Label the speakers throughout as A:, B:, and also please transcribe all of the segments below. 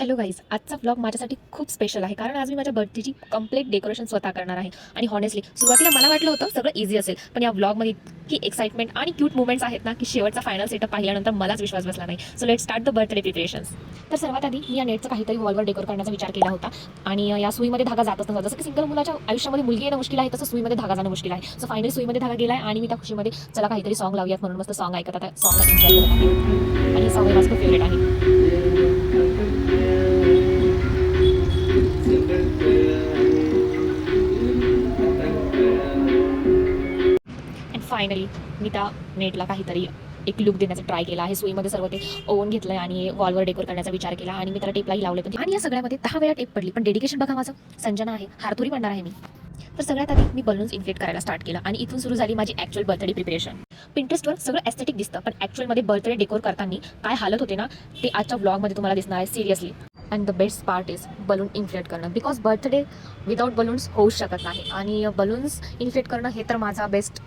A: Hello guys, आजचा vlog माझ्यासाठी खूप स्पेशल आहे कारण आज मी माझ्या बर्थडेची कंप्लीट डेकोरेशन स्वतः करणार आहे. आणि हॉनेस्टली सुरुवातीला मला वाटलं होतं सगळं इझी असेल, पण या व्लॉगमध्ये इतकी एक्साइटमेंट आणि क्यूट मुवमेंट्स आहेत ना की शेवटचा फायनल सेटअप पाहिल्यानंतर मलाच विश्वास बसला नाही. So let start the birthday preparations. तर सर्वात आधी मी या नेटचं काहीतरी वॉलवर डेकोर करण्याचा विचार केला होता आणि या सुईमध्ये धागा जातच नव्हता. जसं की सिंगल मुलाच्या आयुष्यामध्ये मुलगी येणं मुश्किल आहे, तसं सुईमध्ये धागा जाणं मुश्किल आहे. सो फायनली सुईमध्ये धागा गेला आणि मी त्या खुशीमध्ये चला काहीतरी सॉंग लावूयात म्हणून मस्त सॉंग ऐकत आता सॉंगला एन्जॉय करत आहे. आणि सॉंग माझं खूप फेवरेट आहे. फायनली मी त्या नेटला काहीतरी एक लुक देण्याचा ट्राय केला आहे. सुईमध्ये सर्व ते ओवून घेतलंय आणि वॉलवर डेकोर करण्याचा विचार केला आणि मी त्याला टेपलाही लावले पण. आणि या सगळ्यामध्ये 10 वेळा टेप पडली, पण डेडिकेशन बघा माझं. संजना आहे, हारतुरी बनणार आहे मी. तर सगळ्यात आधी मी बलून्स इन्फ्लेट करायला स्टार्ट केलं आणि इथून सुरू झाली माझी ॲक्च्युअल बर्थडे प्रिपरेशन. पिंटरेस्टवर सगळं एस्थेटिक दिसतं, पण ॲक्च्युअलमध्ये बर्थडे डेकोर करताना काय हालत होते ना ते आजच्या व्लॉगमध्ये तुम्हाला दिसणार आहे seriously. And the best part is balloon inflate करणं, बिकॉज बर्थडे विदाऊट बलून्स होऊच शकत नाही. आणि बलून्स इन्फ्लेट करणं हे तर माझा बेस्ट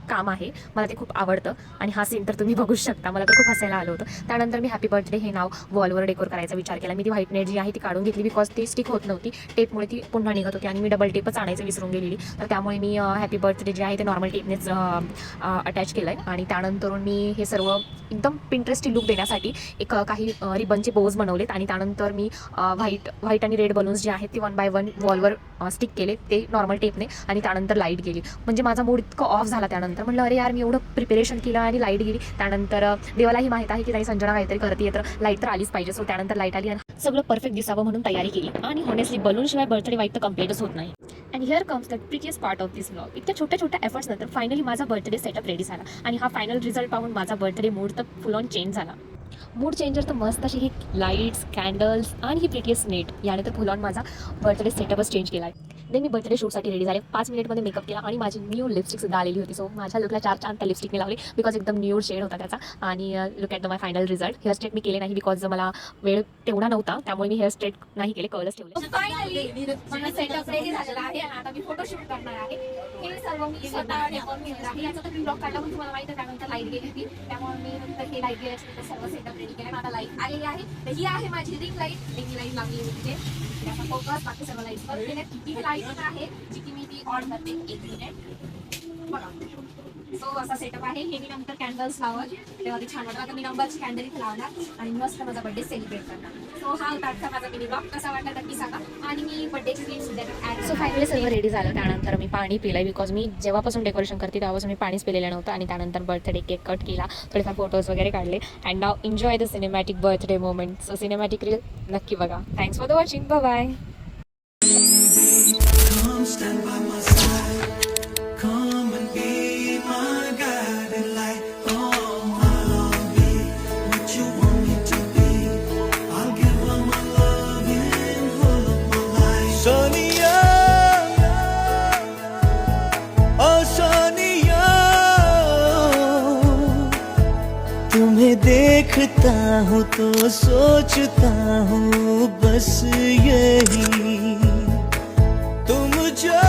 A: काम आहे, मला ते खूप आवडतं. आणि हा सीन तर तुम्ही बघू शकता, मला तर खूप हसायला आलं होतं. त्यानंतर मी हॅपी बर्थडे हे नाव वॉलवर डेकोर करायचा विचार केला. मी ती व्हाईट नेट जी आहे ती काढून घेतली, बिकॉज ती स्टिक होत नव्हती, टेपमुळे ती पुन्हा निघत होती आणि मी डबल टेपच आणायचं विसरून गेलेली. तर त्यामुळे मी हॅपी बर्थडे जे आहे ते नॉर्मल टेपनेच अटॅच केलं आहे. आणि त्यानंतर मी हे सर्व एकदम पिंटरेस्टी लुक देण्यासाठी एक काही रिबनचे बोज बनवलेत आणि त्यानंतर मी व्हाईट आणि रेड बलून्स जे आहेत ते 1 बाय 1 वॉलवर स्टिक केले, ते नॉर्मल टेपने. आणि त्यानंतर लाईट गेली, म्हणजे माझा मूड इतकं ऑफ झाला. त्यानंतर म्हटलं अरे यार, मी एवढं प्रिपरेशन केलं आणि लाईट गेली. त्यानंतर देवालाही माहीत आहे की ताई संजना काहीतरी करते, तर लाईट तर आलीच पाहिजे. सो त्यानंतर लाईट आली आणि सगळं परफेक्ट दिसावं म्हणून तयारी केली. आणि हॉनेस्टली बलूनशिवाय बर्थडे वाईट तर कम्प्लीटच होत नाही. And here comes the trickiest part of this vlog. इतक्या छोट्या छोट्या एफर्ट्स नंतर फायनली माझा बर्थडे सेटअप रेडी झाला आणि हा फायनल रिझल्ट पाहून माझा बर्थडे मूड तर फुल ऑन चेंज झाला. मूड चेंजर तर मस्त अशी ही लाईट्स, कॅन्डल्स आणि ही प्रिटिएस्ट नेट याने तर फुल ऑन माझा बर्थडे सेटअपच चेंज केला आहे. देन मी बर्थडे शूटसाठी रेडी झाले. 5 मिनिटमध्ये मेकअप केला आणि माझी न्यू लिपस्टिकसुद्धा आलेली होती. सो माझ्या लुकला 4 चांद त्या लिपस्टिकने लावली, बिकॉज एकदम न्यू शेड होता त्याचा. आणि look at the my final result. Hair straight मी केले नाही, बिकॉज मला वेळ तेवढा नव्हता, त्यामुळे मी हेअर स्ट्रेट नाही केले, कर्लच ठेवले.
B: फायनली माझा सेटअप रेडी झालेला आहे आणि आता मी फोटोशूट करणार आहे. हे सर्व मी स्वतः डेकोर केलेलं आहे. याचा तर मी ब्लॉग काढला, पण तुम्हाला माहिती आहे त्यानंतर लाईट गेली होती, त्यामुळे मी नंतर हे लाईट गेल्यानंतर सर्व सेटअप रेडी केलं. आता लाईट आलेली आहे. तर ही आहे माझी रिंग लाईट. रिंग लाईट लागली होती त्याचा फोकस, बाकी सर्व लाईट बंद केले. ही लाईट आहे जी की मी ती ऑन करते. 1 मिनिट बघा. सो असा सेटअप आहे. हे मी नंतर कॅन्डल्स लावत तेव्हा ते छान वाटतं. आता मी नंबरची कॅन्डल इथे लावणार आणि मस्त माझा बर्थडे सेलिब्रेट करणार. सो हा होता आजचा माझा मिनी ब्लॉग. कसा वाटला नक्की सांगा. आणि मी बर्थडेची क्लिप सुद्धा ॲड.
A: सो फायनली सर्व रेडी झालं. त्यानंतर मी पाणी पिलं, बिकॉज मी जेव्हापासून डेकोरेशन करते तेव्हापासून मी पाणीच पिलेलं नव्हतं. आणि त्यानंतर बर्थडे केक कट केला, थोडेफार फोटोज वगैरे काढले. And now enjoy the cinematic birthday moment. So cinematic reel नक्की बघा. Thanks for the watching. Bye.
C: Come stand by my side. Come and be my guiding light. Oh, I'll be what you want me to be. I'll give all my love in full of my life. Sonia, oh Sonia, तुम्हें देखता हूँ तो सोचता हूँ बस यही, तुम जो